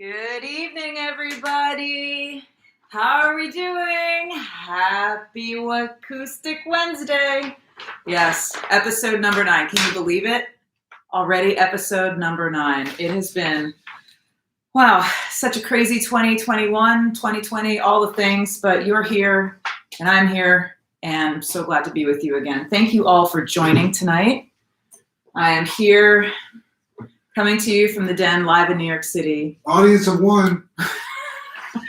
Good evening, everybody. How are we doing? Happy Acoustic Wednesday. Yes, episode number 9. Can you believe it? Already episode number 9. It has been, wow, such a crazy 2021, 2020, all the things, but you're here and I'm here and I'm so glad to be with you again. Thank you all for joining tonight. I am here coming to you from the Den live in New York City. Audience of one.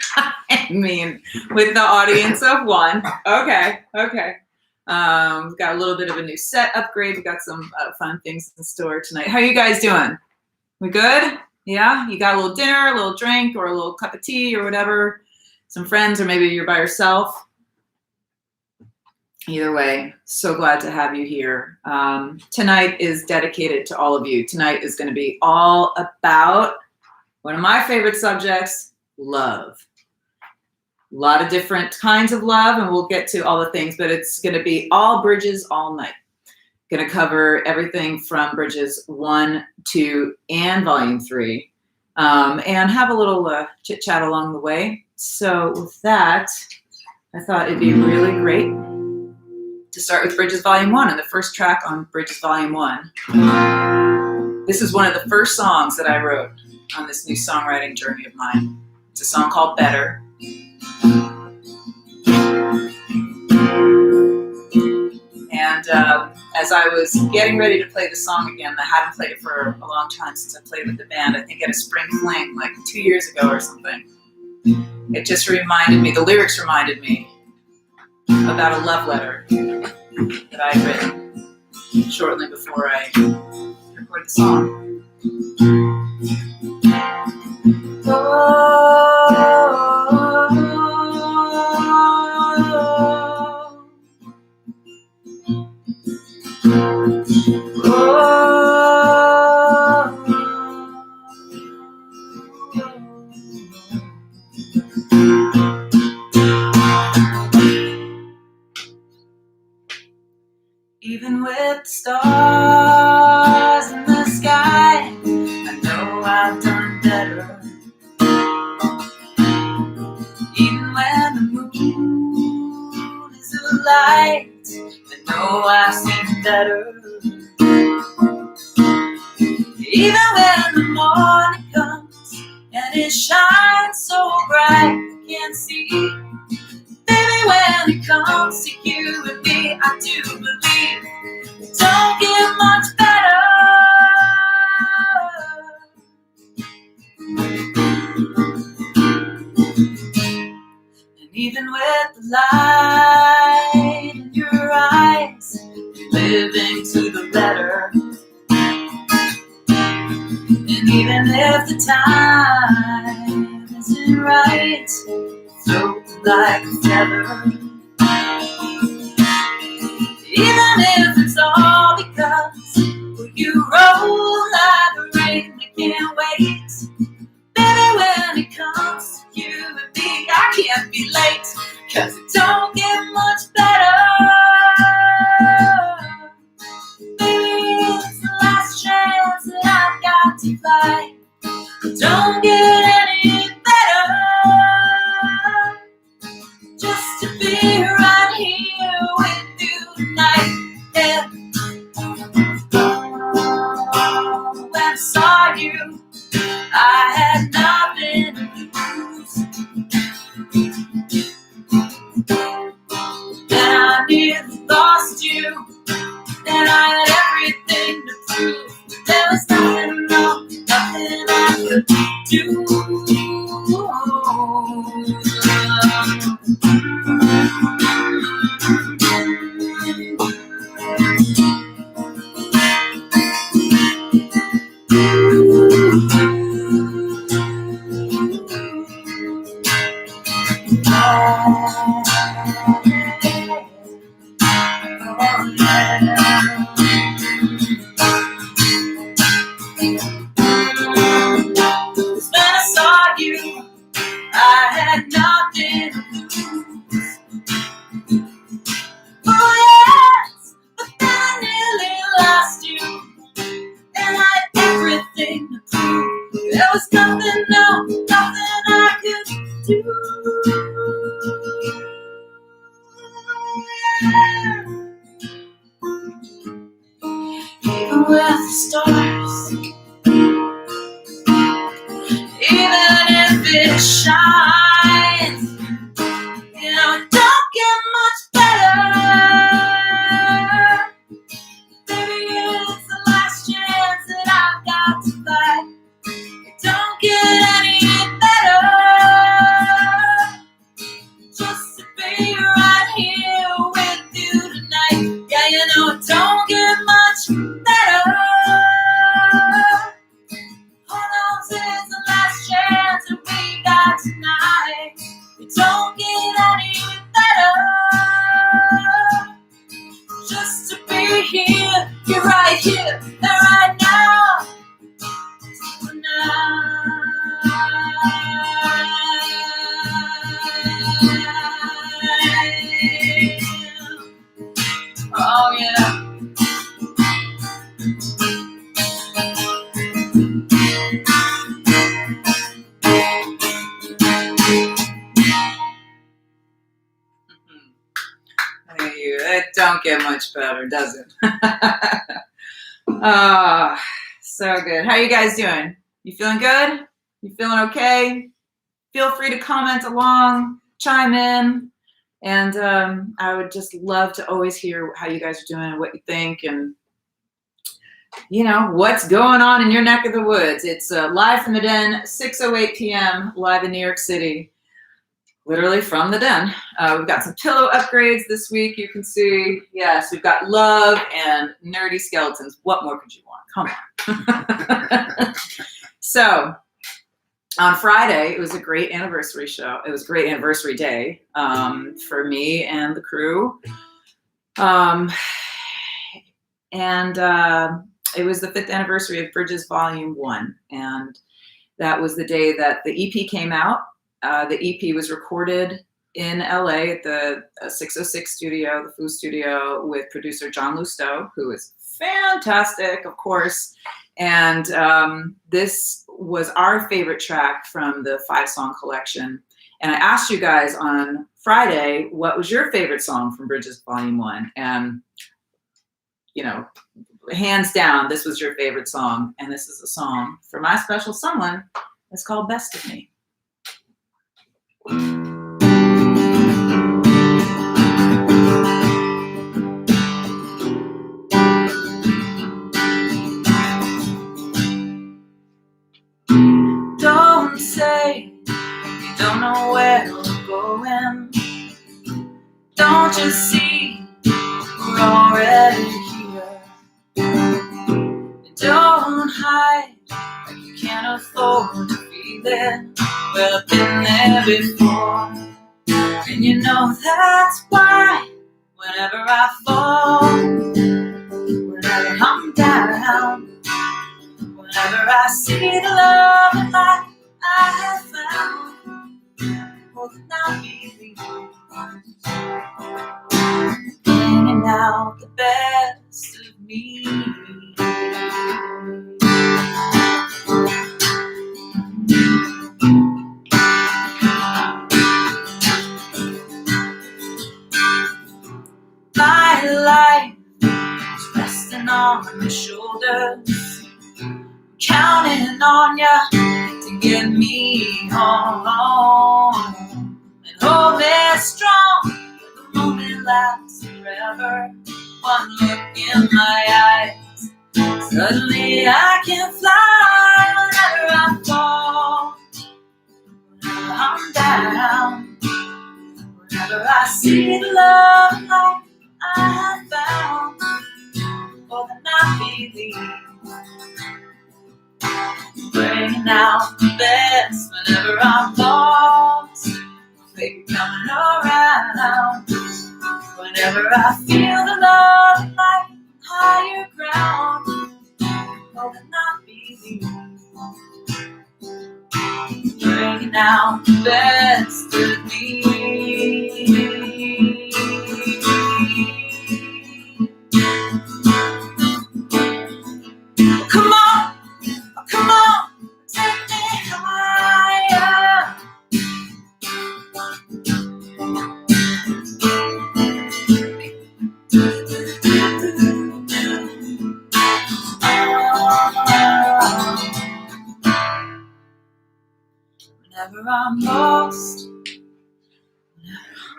I mean, with the audience of one. Okay. We've got a little bit of a new set upgrade. We've got some fun things in store tonight. How are you guys doing? We good? Yeah? You got a little dinner, a little drink, or a little cup of tea or whatever? Some friends, or maybe you're by yourself? Either way, so glad to have you here. Tonight is dedicated to all of you. Tonight is going to be all about one of my favorite subjects, love. A lot of different kinds of love, and we'll get to all the things, but it's going to be all Bridges all night. Going to cover everything from Bridges 1, 2, and Volume 3, and have a little chit-chat along the way. So with that, I thought it'd be really great to start with Bridges Volume 1 and the first track on Bridges Volume 1. This is one of the first songs that I wrote on this new songwriting journey of mine. It's a song called Better. And as I was getting ready to play the song again, I hadn't played it for a long time since I played with the band, I think at a spring fling like 2 years ago or something. It just reminded me, the lyrics reminded me about a love letter that I had written shortly before I recorded the song. Even with the stars in the sky, I know I've done better. Even when the moon is a light, I know I've seen better. Even when the morning comes and it shines so bright I can't see. Baby, when it comes to you and me, I do believe it don't get much better. And even with the light in your eyes, living to the better. And even if the time isn't right, float like a feather. Even if it's all because you roll like a rain, I can't wait. Baby, when it comes to you and me, I can't be late, cause it don't get much better. Baby, it's the last chance that I've got to fly. Don't get any better. Just to be right here with you tonight. Yeah. When I saw you, I had nothing to lose. And I nearly lost you. And I had everything to prove. But there was nothing wrong, nothing I could do. When I saw with the stars, even if it shines. You know, it don't get much better. Maybe it's the last chance that I've got to fight. It don't get any better. Just to be right here with you tonight. Yeah, you know, it don't get much better. Hold on, it's the last chance that we got tonight. It don't get any better. Just to be here, you're right here, and right now. Oh yeah. It don't get much better, does it? Oh, so good. How are you guys doing? You feeling good? You feeling okay? Feel free to comment along, chime in, and I would just love to always hear how you guys are doing, what you think, and you know what's going on in your neck of the woods. It's live from the Den, 6:08 p.m. live in New York City. Literally from the Den. We've got some pillow upgrades this week. You can see, yes, we've got love and nerdy skeletons. What more could you want? Come on. So on Friday, it was a great anniversary show. It was a great anniversary day for me and the crew. It was the 5th anniversary of Bridges Volume 1. And that was the day that the EP came out. The EP was recorded in LA at the 606 studio, the Foo studio, with producer John Lousteau, who is fantastic, of course. And this was our favorite track from the 5-song collection. And I asked you guys on Friday, what was your favorite song from Bridges Volume 1? And, you know, hands down, this was your favorite song. And this is a song for my special someone. It's called Best of Me. Don't say you don't know where we're going. Don't you see we're already here? Don't hide like you can't afford to be there. Well, I've been there before, and you know that's why whenever I fall, whenever I'm down, whenever I see the love and light I have found, more than I believe, bringing out the best of me. My life is resting on my shoulders, counting on ya to get me home, and hold me strong. The moment lasts forever. One look in my eyes, suddenly I can fly. Whenever I fall, whenever I'm down, whenever I see the love and light I have found, more than I believe, bringing out the best whenever I'm lost. Baby, coming around whenever I feel the love and light higher ground, more than I believe, bringing out the best of me. Come on, come on, take me higher. I'm lost,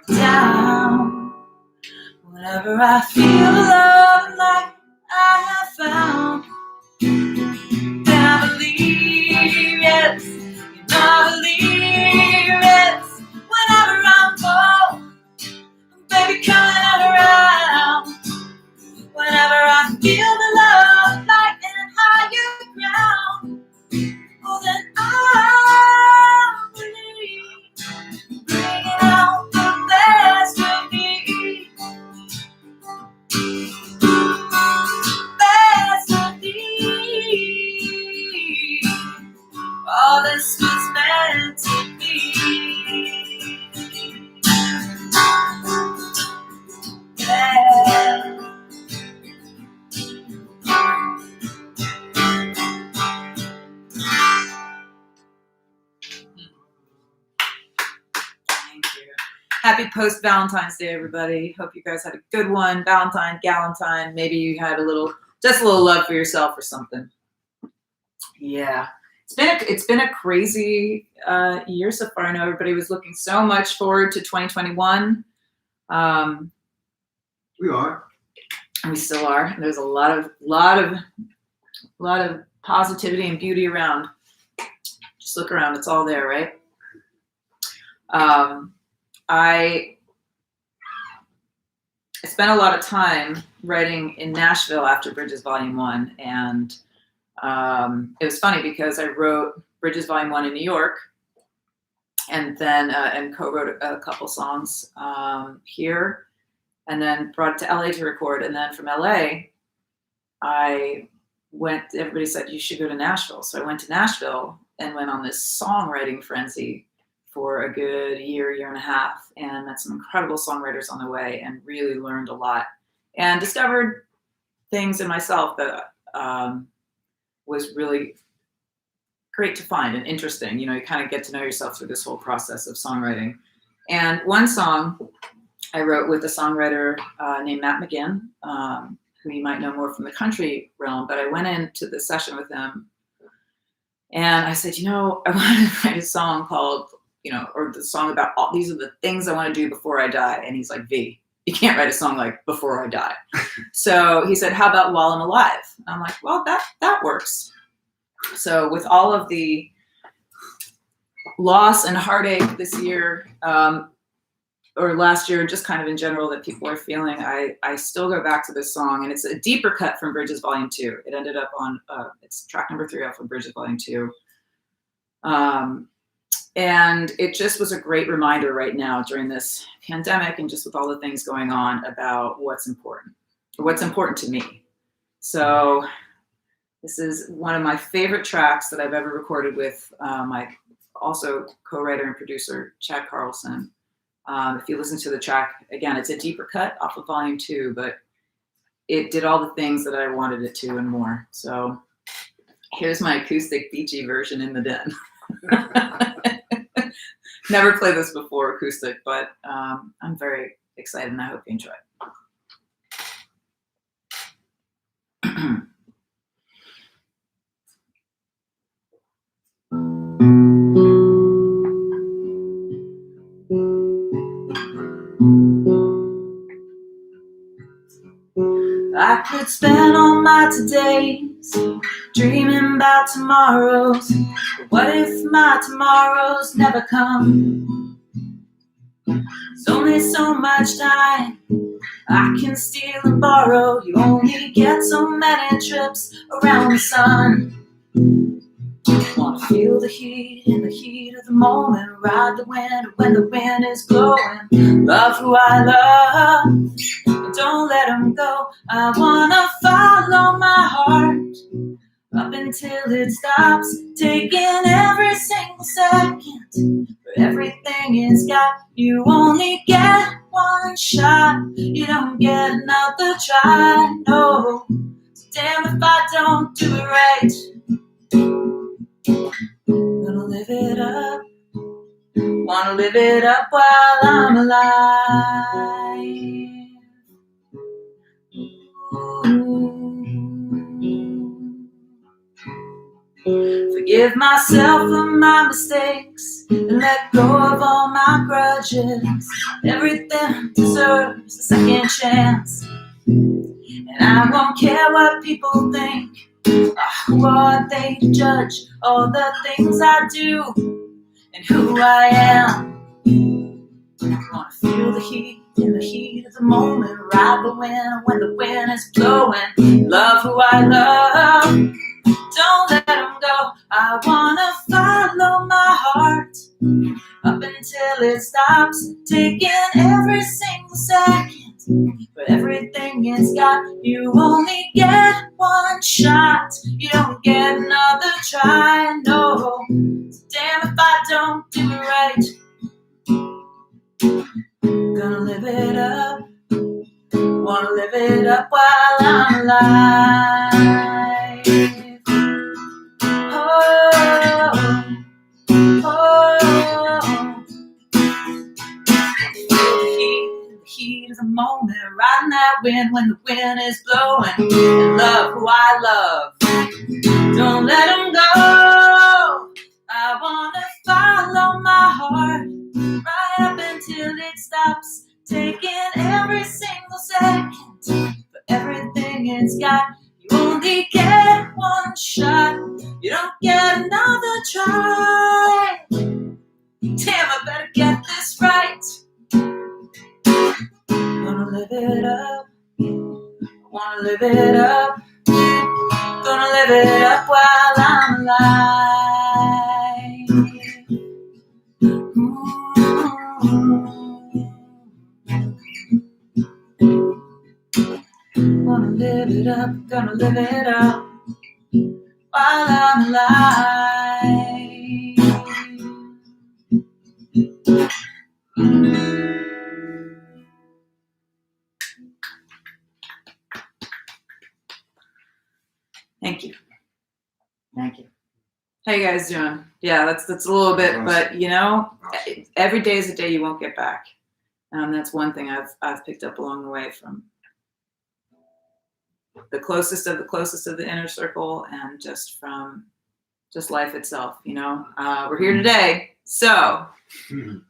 down, whenever I feel love like I have found. Can I believe, yes, can I believe, yes, whenever I'm cold, baby coming around. Whenever I feel the love like in higher ground, oh then I believe, bringing out the best of me, best of me. All this was meant to be. Yeah. Thank you. Happy post-Valentine's Day, everybody. Hope you guys had a good one. Valentine, Galentine. Maybe you had just a little love for yourself or something. Yeah. It's been a crazy year so far. I know everybody was looking so much forward to 2021. We are. We still are. There's a lot of positivity and beauty around. Just look around. It's all there, right? I spent a lot of time writing in Nashville after Bridges Volume 1, and it was funny because I wrote Bridges Volume 1 in New York, and then and co-wrote a couple songs here, and then brought it to LA to record. And then from LA, everybody said, you should go to Nashville. So I went to Nashville and went on this songwriting frenzy for a good year and a half, and met some incredible songwriters on the way, and really learned a lot and discovered things in myself that was really great to find and interesting. You know, you kind of get to know yourself through this whole process of songwriting. And one song I wrote with a songwriter named Matt McGinn, who you might know more from the country realm, but I went into the session with him and I said, I want to write a song called, or the song about these are the things I want to do before I die. And he's like, V, you can't write a song like Before I Die. So he said, how about While I'm Alive? And I'm like, well, that works. So with all of the loss and heartache this year, or last year, just kind of in general that people are feeling, I still go back to this song, and it's a deeper cut from Bridges Volume 2. It ended up on, it's track number 3 off of Bridges Volume 2. And it just was a great reminder right now during this pandemic, and just with all the things going on, about what's important to me. So this is one of my favorite tracks that I've ever recorded with my also co-writer and producer, Chad Carlson. If you listen to the track, again, it's a deeper cut off of Volume 2, but it did all the things that I wanted it to and more. So here's my acoustic beachy version in the den. Never played this before acoustic, but I'm very excited and I hope you enjoy it. I could spend all my todays dreaming about tomorrows. But what if my tomorrows never come? There's only so much time I can steal and borrow. You only get so many trips around the sun. Wanna feel the heat in the heat of the moment. Ride the wind when the wind is blowing. Love who I love, but don't let them go. I wanna follow my heart up until it stops, taking every single second. For everything it's got, you only get one shot. You don't get another try, no. So damn if I don't do it right. Gonna live it up. Wanna live it up while I'm alive. Ooh. Forgive myself for my mistakes and let go of all my grudges. Everything deserves a second chance, and I won't care what people think. Who are they to judge all the things I do and who I am? I wanna feel the heat in the heat of the moment, ride the wind when the wind is blowing. Love who I love, don't let them go. I wanna follow my heart up until it stops taking every single second. For everything it's got, you only get one shot. You don't get another try, no. So damn if I don't do it right. Gonna live it up. Wanna live it up while I'm alive. Oh, oh. The heat of the moment, riding that wind when the wind is blowing. And love who I love, don't let them go. I wanna follow my heart right up until it stops taking every single second. For everything it's got, you only get one shot. You don't get another try. Damn, I better get this right. Gonna live it up. Wanna live it up. Gonna live it up while I'm alive. Gonna live it up. Gonna live it up while I'm alive. Thank you. Thank you. How you guys doing? Yeah, that's a little bit, but you know, every day is a day you won't get back. That's one thing I've picked up along the way from the closest of the inner circle, and just from just life itself. You know, we're here today, so feel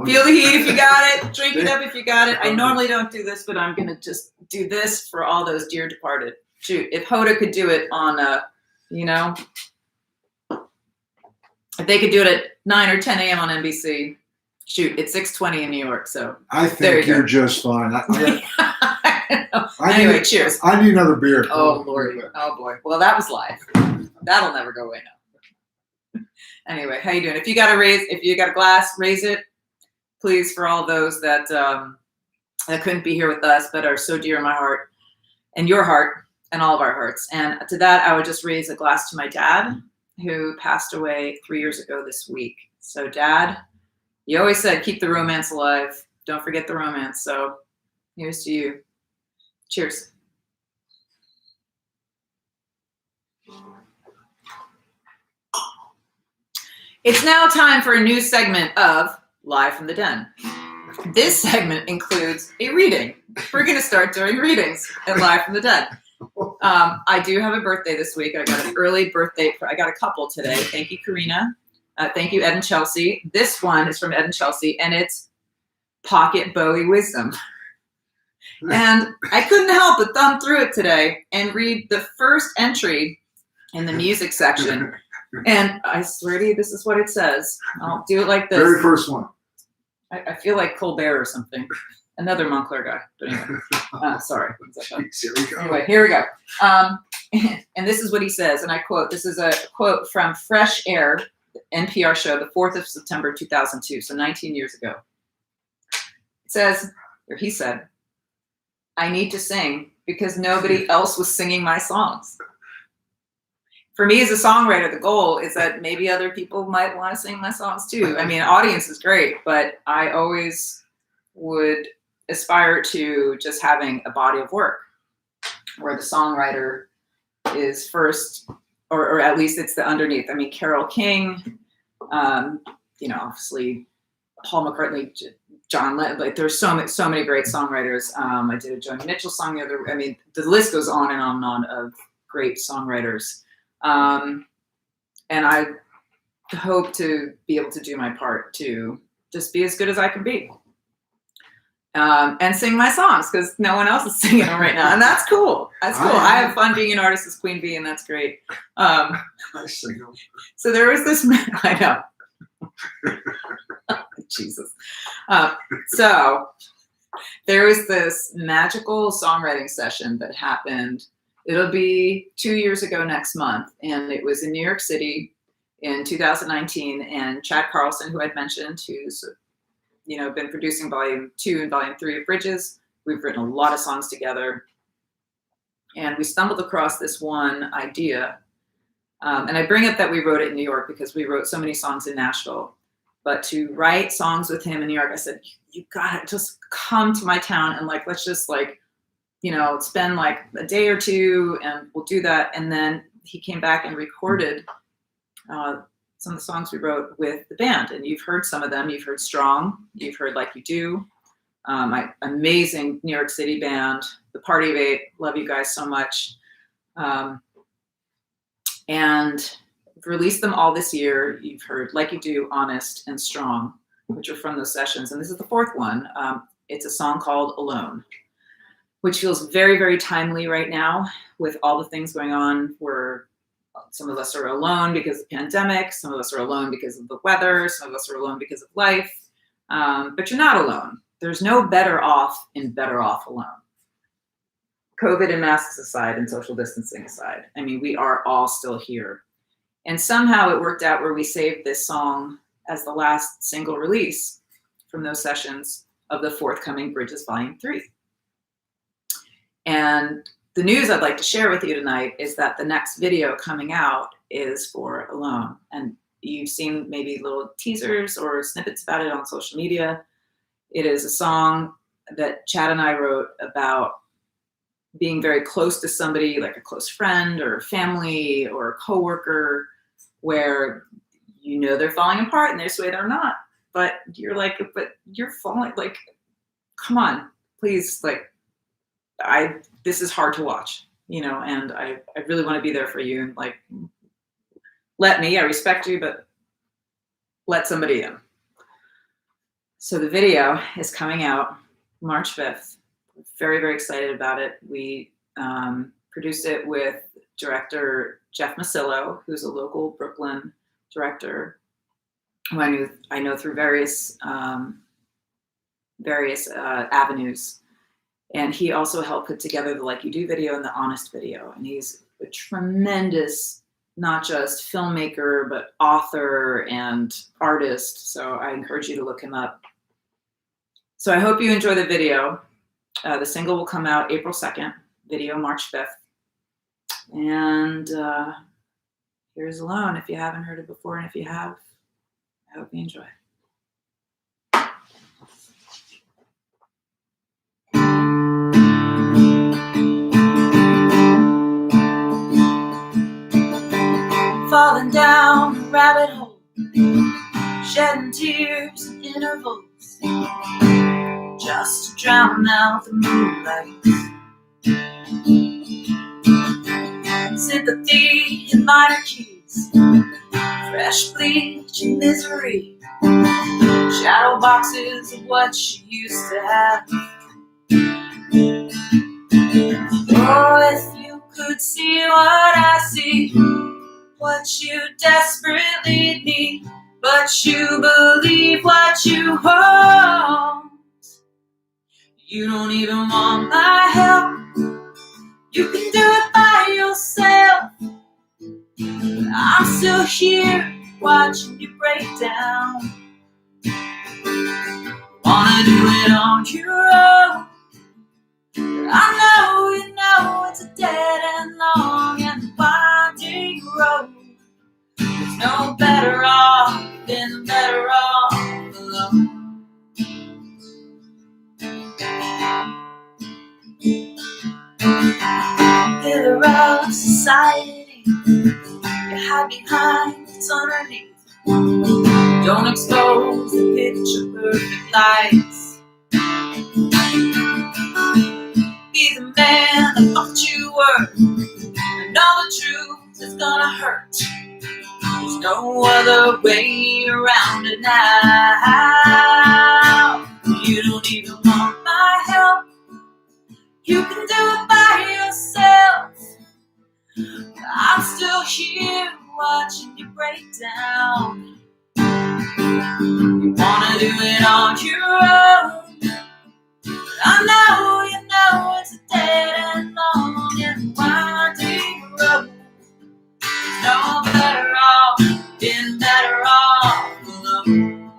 the heat if you got it. Drink it up if you got it. I normally don't do this, but I'm gonna just do this for all those dear departed. Shoot, if Hoda could do it on you know, if they could do it at 9 or 10 a.m. on NBC, shoot, it's 6:20 in New York, so I think you're just fine. Anyway, cheers. I need another beer. Oh Lord, oh boy. Well, that was live. That'll never go away now. Anyway, how you doing? If you got a glass, raise it, please, for all those that that couldn't be here with us, but are so dear in my heart and your heart. And all of our hearts. And to that, I would just raise a glass to my dad, who passed away 3 years ago this week. So Dad, you always said, keep the romance alive. Don't forget the romance. So here's to you. Cheers. It's now time for a new segment of Live from the Den. This segment includes a reading. We're going to start doing readings at Live from the Den. I do have a birthday this week. I got an early birthday. I got a couple today. Thank you, Karina. Thank you, Ed and Chelsea. This one is from Ed and Chelsea, and it's Pocket Bowie Wisdom. And I couldn't help but thumb through it today and read the first entry in the music section. And I swear to you, this is what it says. I'll do it like this. Very first one. I feel like Colbert or something. Another Montclair guy, but anyway, sorry. Anyway, here we go. And this is what he says, and I quote, this is a quote from Fresh Air, NPR show, the 4th of September, 2002, so 19 years ago. It says, or he said, I need to sing because nobody else was singing my songs. For me as a songwriter, the goal is that maybe other people might want to sing my songs too. I mean, audience is great, but I always would aspire to just having a body of work where the songwriter is first, or at least it's the underneath. I mean, Carole King, you know, obviously Paul McCartney, John Lennon, like there's so many great songwriters. I did a Joni Mitchell song the other, I mean, the list goes on and on and on of great songwriters. And I hope to be able to do my part to just be as good as I can be. And sing my songs because no one else is singing them right now. And that's cool. That's cool. I have fun being an artist as Queen Bee, and that's great. I sing them. So there was this, I know. Jesus. So there was this magical songwriting session that happened. It'll be 2 years ago next month. And it was in New York City in 2019. And Chad Carlson, who I'd mentioned, who's been producing Volume 2 and Volume 3 of Bridges. We've written a lot of songs together. And we stumbled across this one idea. And I bring up that we wrote it in New York because we wrote so many songs in Nashville. But to write songs with him in New York, I said, you gotta just come to my town and let's just spend a day or two and we'll do that. And then he came back and recorded some of the songs we wrote with the band, and you've heard some of them. You've heard Strong, you've heard Like You Do, my amazing New York City band, The Party of Eight, love you guys so much. And released them all this year. You've heard Like You Do, Honest, and Strong, which are from those sessions. And this is the fourth one. It's a song called Alone, which feels very, very timely right now with all the things going on. Some of us are alone because of the pandemic. Some of us are alone because of the weather. Some of us are alone because of life. But you're not alone. There's no better off in Better Off Alone. COVID and masks aside and social distancing aside, I mean, we are all still here. And somehow it worked out where we saved this song as the last single release from those sessions of the forthcoming Bridges Volume 3. And the news I'd like to share with you tonight is that the next video coming out is for Alone. And you've seen maybe little teasers or snippets about it on social media. It is a song that Chad and I wrote about being very close to somebody, like a close friend or family or a coworker, where they're falling apart and there's a way they're not. But you're but you're falling, come on, please, this is hard to watch, and I really want to be there for you. And I respect you, but let somebody in. So the video is coming out March 5th. Very, very excited about it. We produced it with director Jeff Masillo, who's a local Brooklyn director who I know through various avenues. And he also helped put together the Like You Do video and the Honest video. And he's a tremendous, not just filmmaker, but author and artist. So I encourage you to look him up. So I hope you enjoy the video. The single will come out April 2nd, video March 5th. And here's Alone if you haven't heard it before. And if you have, I hope you enjoy. Falling down a rabbit hole, shedding tears in intervals, just to drown out the moonlight. Sympathy in minor keys, fresh bleach and misery, shadow boxes of what you used to have. Oh, if you could see what I see, what you desperately need, but you believe what you hold. You don't even want my help. You can do it by yourself. I'm still here watching you break down. Wanna do it on your own. I know you know it's a dead and long and winding road. There's no better off than better off alone. Pillar of society, you hide behind what's underneath. Don't expose the picture perfect lies. Be the man I thought you were. I know the truth is gonna hurt. There's no other way around it now. You don't even want my help. You can do it by yourself. I'm still here watching you break down. You wanna do it on your own. I know you know it's a dead and long and winding road. There's no better off, been better off alone.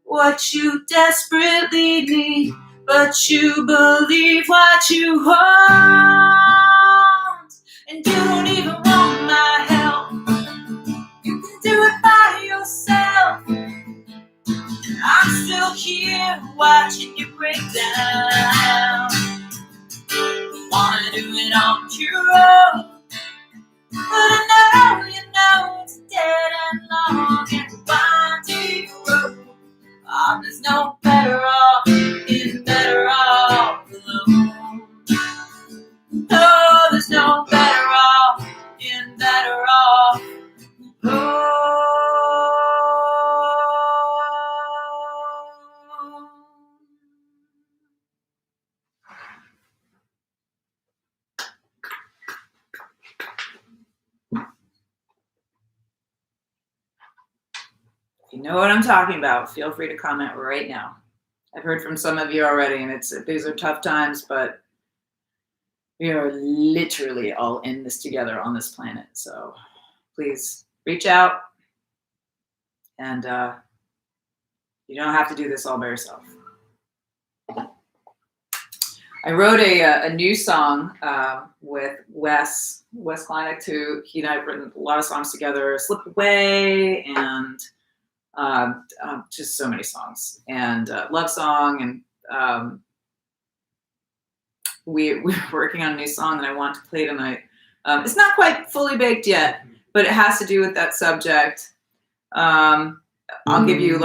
What you desperately need, but you believe what you want, and you don't even want my help. You can do it by yourself. I'm still here watching you break down. You wanna do it on your own, but I know you know it's dead and long and winding road. Oh, there's no better off, it's better off alone. Oh, there's no better off, in better off alone. If you know what I'm talking about, feel free to comment right now. I've heard from some of you already, and these are tough times, but we are literally all in this together on this planet. So please reach out, and you don't have to do this all by yourself. I wrote a new song with Wes Kleineck, who he and I have written a lot of songs together, Slip Away, and just so many songs, and Love Song, and we're working on a new song that I want to play tonight. It's not quite fully baked yet, but it has to do with that subject. I'll give you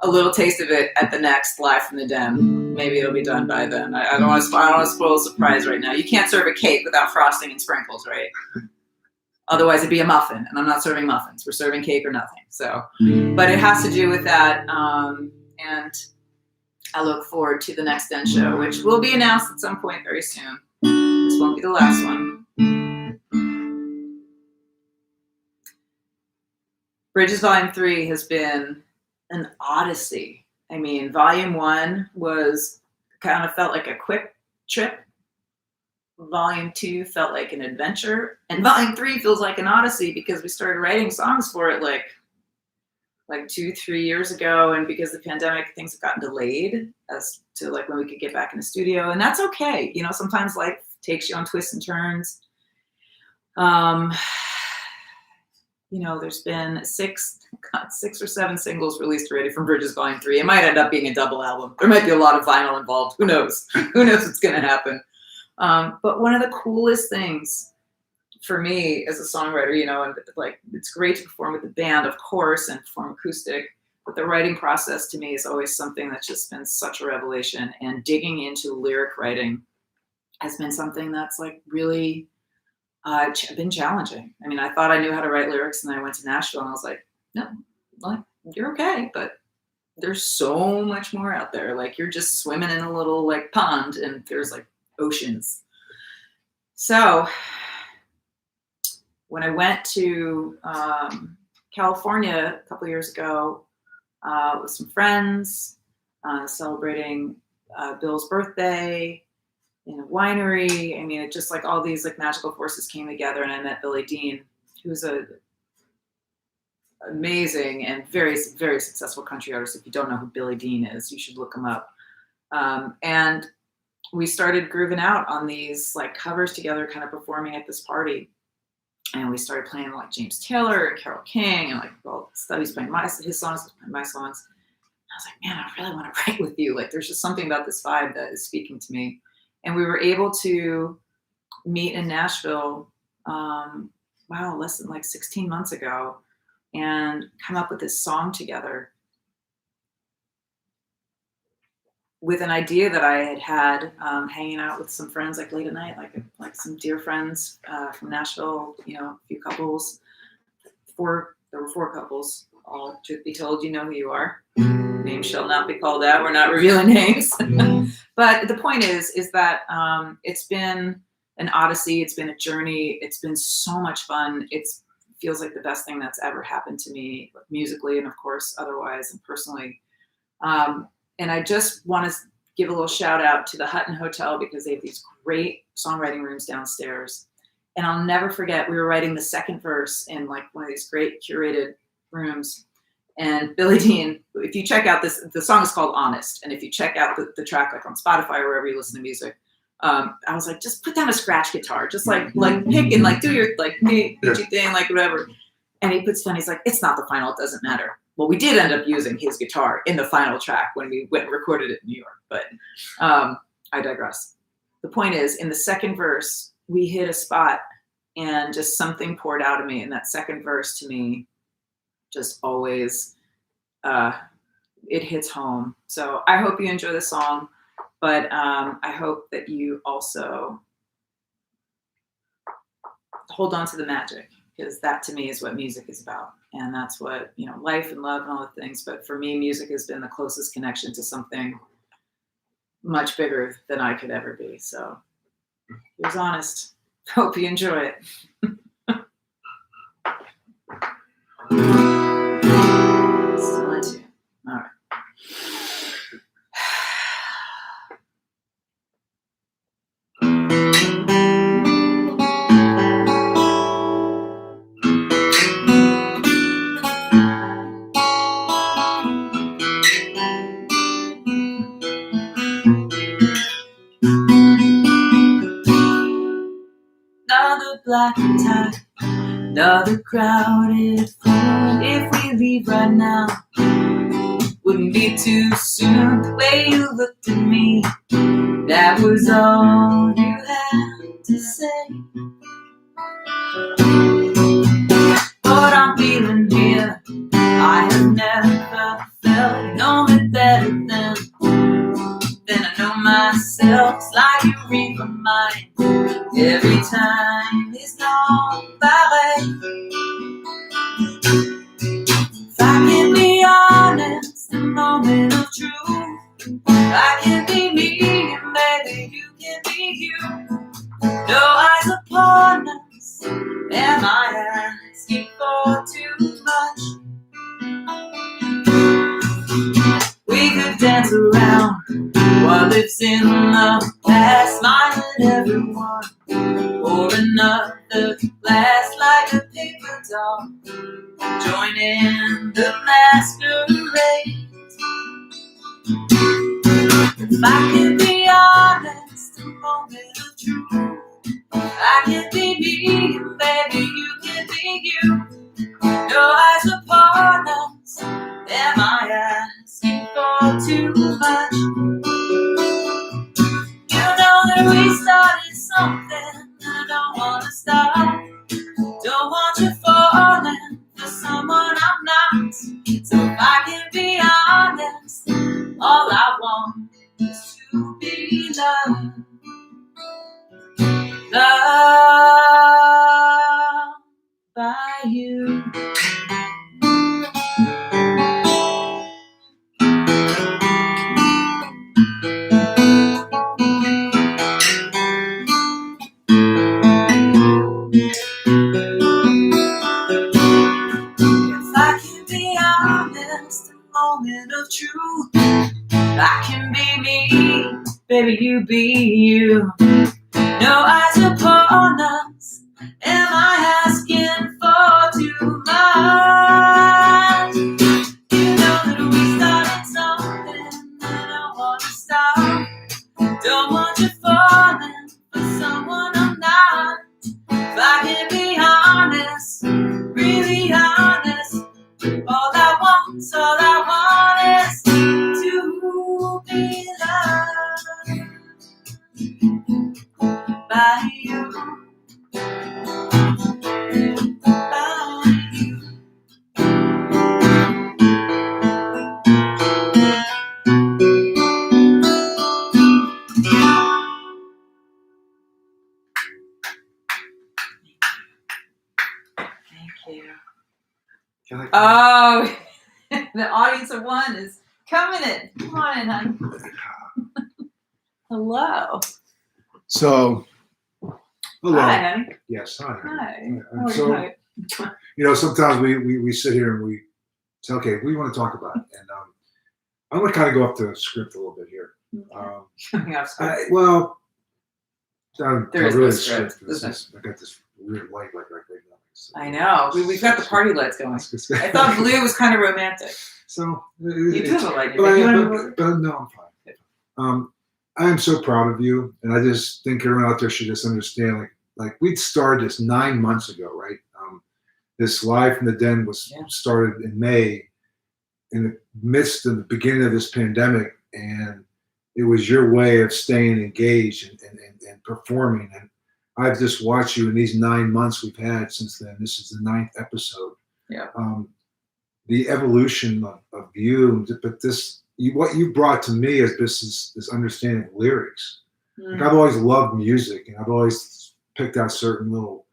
a little taste of it at the next Live from the Den. Maybe it'll be done by then. I don't want to spoil the surprise right now. You can't serve a cake without frosting and sprinkles, right? Otherwise, it'd be a muffin, and I'm not serving muffins. We're serving cake or nothing. So, but it has to do with that, and I look forward to the next Den show, which will be announced at some point very soon. This won't be the last one. Bridges Volume 3 has been an odyssey. I mean, Volume 1 kind of felt like a quick trip. Volume 2 felt like an adventure, and Volume 3 feels like an odyssey because we started writing songs for it like 2-3 years ago, and because of the pandemic, things have gotten delayed as to like when we could get back in the studio, and that's okay. You know, sometimes life takes you on twists and turns. You know, there's been 6 or 7 singles released already from Bridges Volume 3. It might end up being a double album. There might be a lot of vinyl involved. Who knows? Who knows what's going to happen? But one of the coolest things for me as a songwriter, you know, and like it's great to perform with the band, of course, and perform acoustic, but the writing process to me is always something that's just been such a revelation. And digging into lyric writing has been something that's like really been challenging. I mean, I thought I knew how to write lyrics, and then I went to Nashville, and I was like, no, like you're okay, but there's so much more out there. Like you're just swimming in a little like pond, and there's like oceans. So when I went to California a couple years ago with some friends, celebrating Bill's birthday in a winery. I mean, it just like all these like magical forces came together, and I met Billy Dean, who's a amazing and very, very successful country artist. If you don't know who Billy Dean is, you should look him up. And we started grooving out on these like covers together, kind of performing at this party. and we started playing like James Taylor and Carole King and like well, Stubby's playing his songs, playing my songs. I was like, man, I really want to write with you. Like, there's just something about this vibe that is speaking to me. And we were able to meet in Nashville, less than like 16 months ago, and come up with this song together with an idea that I had hanging out with some friends like late at night, like some dear friends from Nashville, a few couples. There were 4 couples. All truth be told, you know who you are. Names shall not be called out. We're not revealing names. But the point is that it's been an odyssey. It's been a journey. It's been so much fun. It feels like the best thing that's ever happened to me musically and, of course, otherwise and personally. And I just want to give a little shout out to the Hutton Hotel because they have these great songwriting rooms downstairs. And I'll never forget, we were writing the second verse in like one of these great curated rooms. And Billy Dean, if you check out the song is called Honest. And if you check out the track like on Spotify or wherever you listen to music, I was like, just put down a scratch guitar, just like pick and like do your like thing, like whatever. And he puts down, he's like, it's not the final, it doesn't matter. Well, we did end up using his guitar in the final track when we went and recorded it in New York, but I digress. The point is, in the second verse, we hit a spot and just something poured out of me. And that second verse to me just always, it hits home. So I hope you enjoy the song, but I hope that you also hold on to the magic, because that to me is what music is about. And that's what, life and love and all the things. But for me, music has been the closest connection to something much bigger than I could ever be. So here's Honest. Hope you enjoy it. Still into it. All right. Another black tie, another crowded phone. If we leave right now, wouldn't be too soon. The way you looked at me, that was all you had to say. What I'm feeling here, I have never felt, known it better than I know myself. It's like you read my mind every time it's gone by. If I can be honest, a moment of truth, I can be me and maybe you can be you. No eyes upon us, am I asking for too much? We could dance around what lives in the past, mine and everyone, or another glass like a paper doll, join in the masquerade. If I can be honest, a moment of truth, I can be me and baby you can be you. No eyes upon us, am I asking for too much? You know that we started something and I don't want to stop. Don't want you falling for someone I'm not. So if I can be honest, all I want is to be loved. Loved by you. Moment of truth, I can be me, baby you be you. No eyes upon us, am I asking for too much? You know that we started something and I don't want to stop. Don't want you falling for someone I'm not. If I can be honest, you. Can I- Oh, the audience of one is coming in. Come on in, honey. Hello. So, hello. Hi, honey. Yes, hi. Hi. And so, sometimes we sit here and we say, okay, we want to talk about it. And I'm going to kind of go off the script a little bit here. Coming off script. Well, I'm There is really no script. I got this weird light like right now. So, I know. We've got the party lights going. I thought blue was kind of romantic. So, You do have a light. but You no, I'm fine. I am so proud of you, and I just think everyone out there should just understand, like we started this 9 months ago, right? This Live from the Den was started in May, in the midst of the beginning of this pandemic, and it was your way of staying engaged and performing. And I've just watched you in these 9 months we've had since then. This is the 9th episode. Yeah. The evolution of you, but what you brought to me is this understanding of lyrics. Like, I've always loved music, and I've always picked out certain little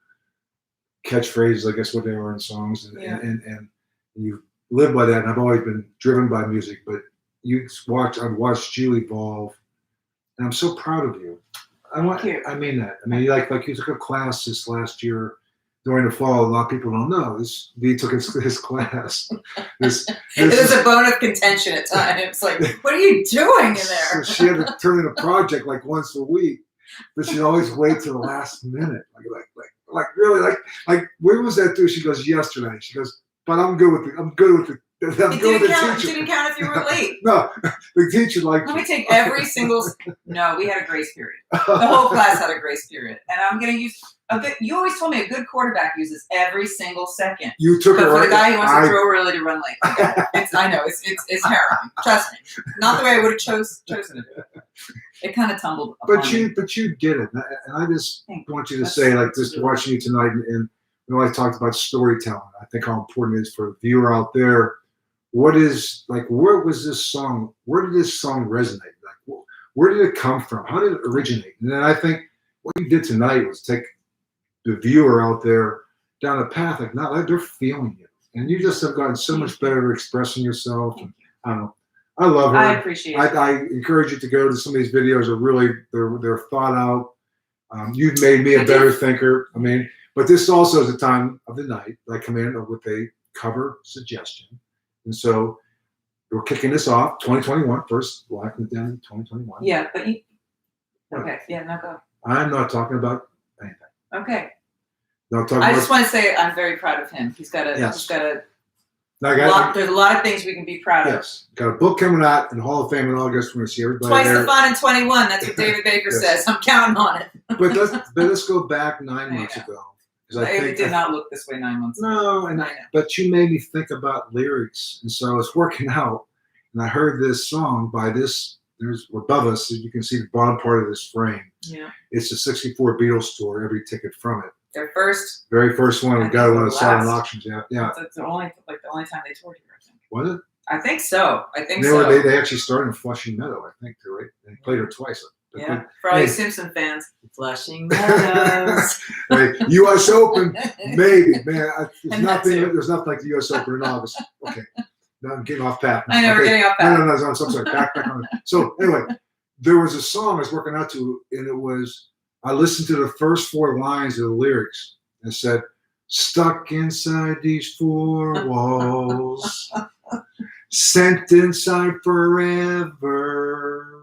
catchphrases, I guess what they are in songs, and you live by that. And I've always been driven by music, but I've watched you evolve, and I'm so proud of you. I mean that. I mean, like you took a class this last year during the fall. A lot of people don't know this. V took his class. It was a bone of contention at times. Like, what are you doing in there? So she had to turn in a project like once a week, but she'd always wait till the last minute. Like really, like where was that due? She goes, yesterday. She goes, but I'm good with the It didn't count if you were late. No, the teacher Let me take every single. No, we had a grace period. The whole class had a grace period, and I'm going to use a good. You always told me a good quarterback uses every single second. You took but it for right. the guy who wants to throw early to run late, I know it's harrowing. Trust me, not the way I would have chosen to do it. It kind of tumbled. But you did it, and I just want you to say, like, just watching you tonight, and I talked about storytelling. I think how important it is for the viewer out there. Where was this song? Where did this song resonate? Like, where did it come from? How did it originate? And then I think what you did tonight was take the viewer out there down a path like they're feeling you, and you just have gotten so much better at expressing yourself. And I don't know. I love her. I appreciate it. I encourage you to go to some of these videos. They're thought out. You've made me a better thinker. I mean, but this also is the time of the night that I come in with a cover suggestion. And so we're kicking this off, 2021, first Live from the Den, 2021. Yeah, but you. Okay, yeah, no go. I'm not talking about anything. Okay. I just want to say I'm very proud of him. He's got a. Yes. He's got a. There's a lot of things we can be proud of. Yes, got a book coming out in Hall of Fame in August. We're going to see everybody Twice there. the fun in 21. That's what David Baker says. I'm counting on it. But let's go back 9 months ago. It did not look this way 9 months ago. No, but you made me think about lyrics, and so I was working out, and I heard this song by this. There's above us, you can see the bottom part of this frame. Yeah, it's a '64 Beatles tour. Every ticket from it. Their very first one. We got one of the silent auctions. Yeah. That's the only time they toured here, I think. Was it? I think so. They actually started in Flushing Meadow, I think, too, right? They played her twice. Yeah, for all you Simpson fans, Flushing Meadows. U.S. Open, maybe, man. There's nothing like the U.S. Open in August. Okay, now I'm getting off path. I know we're getting off path. No, I'm sorry. Back on it. So anyway, there was a song I was working out to, and it was. I listened to the first 4 lines of the lyrics and said, "Stuck inside these 4 walls, sent inside forever."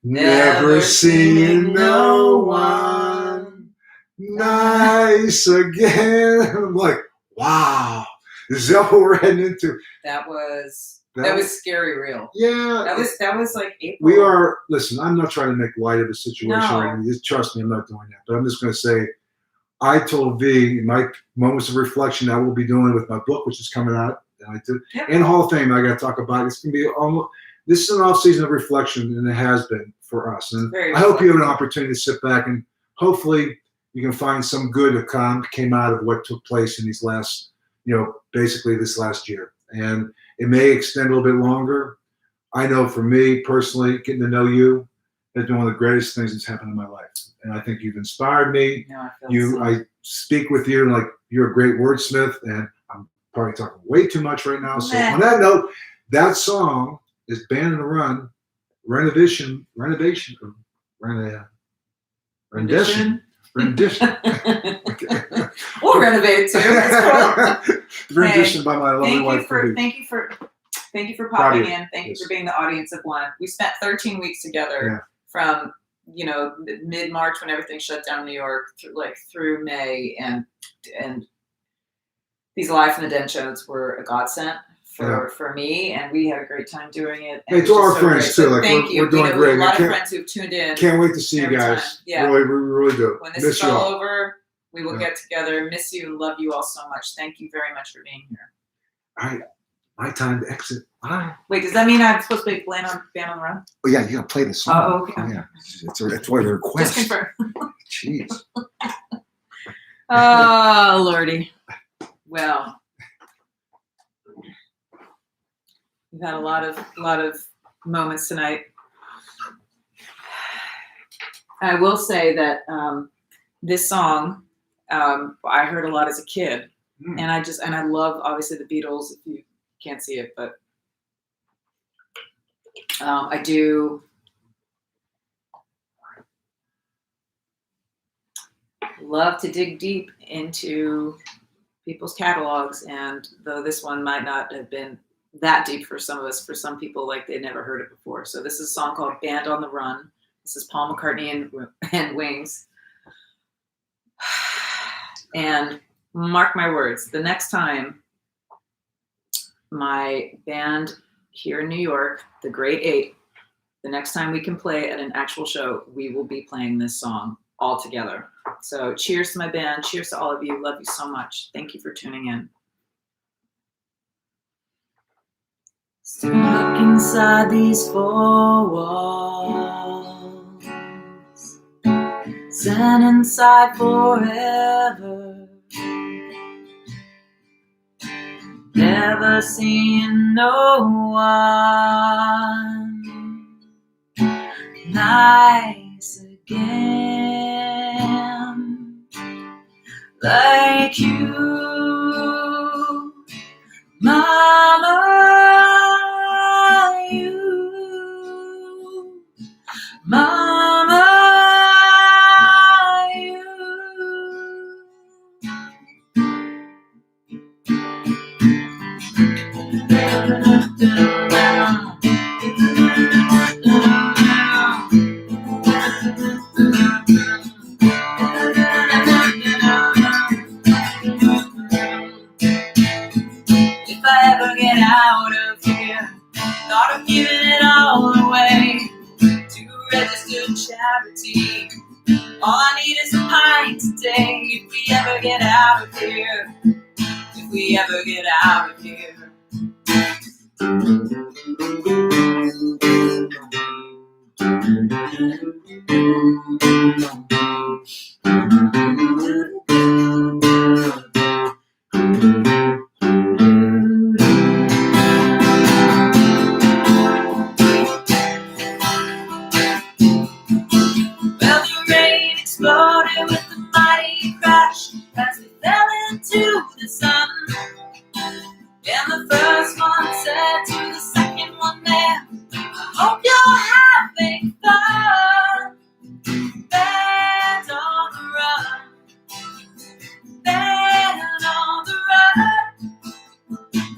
Never seeing no one nice again. I'm like, wow, this is what we're heading into. That was scary real. Yeah. That was like April. We are, listen, I'm not trying to make light of the situation No. or anything. Just trust me, I'm not doing that. But I'm just going to say, I told V in my moments of reflection I will be doing with my book, which is coming out. And I did. Yep. And Hall of Fame, I got to talk about it. It's going to be almost. This is an off season of reflection, and it has been for us. And I hope you have an opportunity to sit back and hopefully you can find some good that came out of what took place in these last, basically this last year. And it may extend a little bit longer. I know for me personally, getting to know you has been one of the greatest things that's happened in my life. and I think you've inspired me. No, I feel so. I speak with you like you're a great wordsmith, and I'm probably talking way too much right now. So Meh. on that note, that song is Band on the Run, rendition. Okay. We'll renovate it too. That's cool. Rendition by my lovely wife. Thank you for Proud of popping you. in. Thank you Yes. for being the audience of one. We spent 13 weeks together Yeah. from mid-March when everything shut down in New York through May, and these Live from the Den shows were a godsend for me, and we had a great time doing it. And Hey, it was to our just so friends great. too. So like thank you. we're doing We great. have a lot We of friends who've tuned in. can't wait to see you every guys. time. Yeah. Really, we really do. When this Miss is you all all. over, we will Yeah. get together. Miss you and love you all so much. Thank you very much for being here. All right, my time to exit. Bye. Wait, does that mean I'm supposed to be Band on the Run? Oh yeah, you gotta play the song. Oh, okay. Yeah, it's one of the Just requests. confirm. Jeez. Oh, Lordy. Well, we've had a lot of moments tonight. I will say that this song I heard a lot as a kid, Mm. and I love obviously the Beatles. If you can't see it, but I do love to dig deep into people's catalogs, and though this one might not have been that deep for some of us, for some people, like they'd never heard it before. So this is a song called Band on the Run. This is Paul McCartney and Wings. And mark my words, the next time my band here in New York, the Great Eight, the next time we can play at an actual show, we will be playing this song all together. So cheers to my band. Cheers to all of you. Love you so much. Thank you for tuning in. So look inside these four walls, stand inside forever, never seeing no one nice again like you, Mama. You, Mama. You. If I ever get out of here, thought of giving it all away to a registered charity. All I need is a pint today. If we ever get out of here, if we ever get out of here. Well, the rain exploded with a mighty crash as we fell into the sun. And the first one said to the second one, man, I hope you're having fun. Band on the run, band on the run.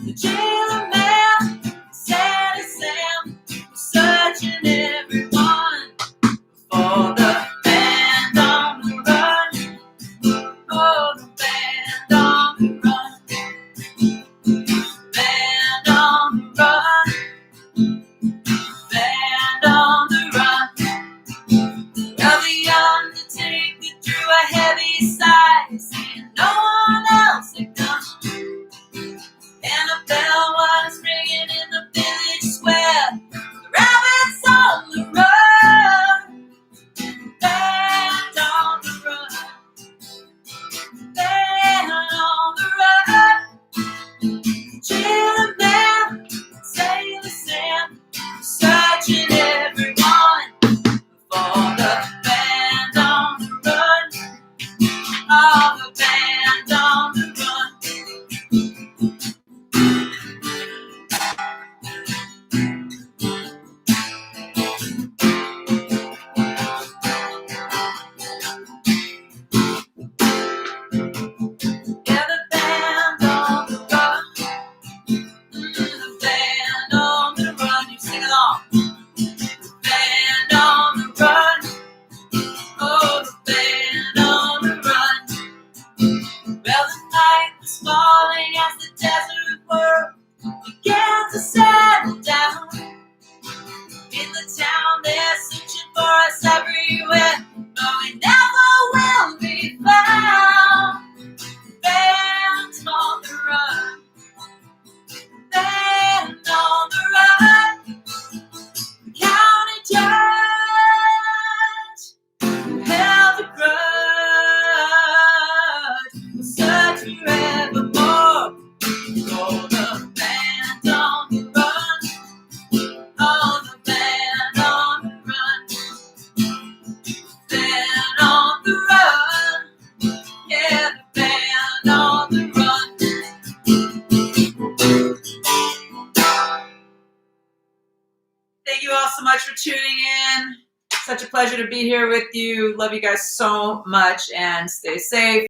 The jailer man said to Sam, searching everyone for the band on the run, for the band on the run. Thank you all so much for tuning in. Such a pleasure to be here with you. Love you guys so much and stay safe.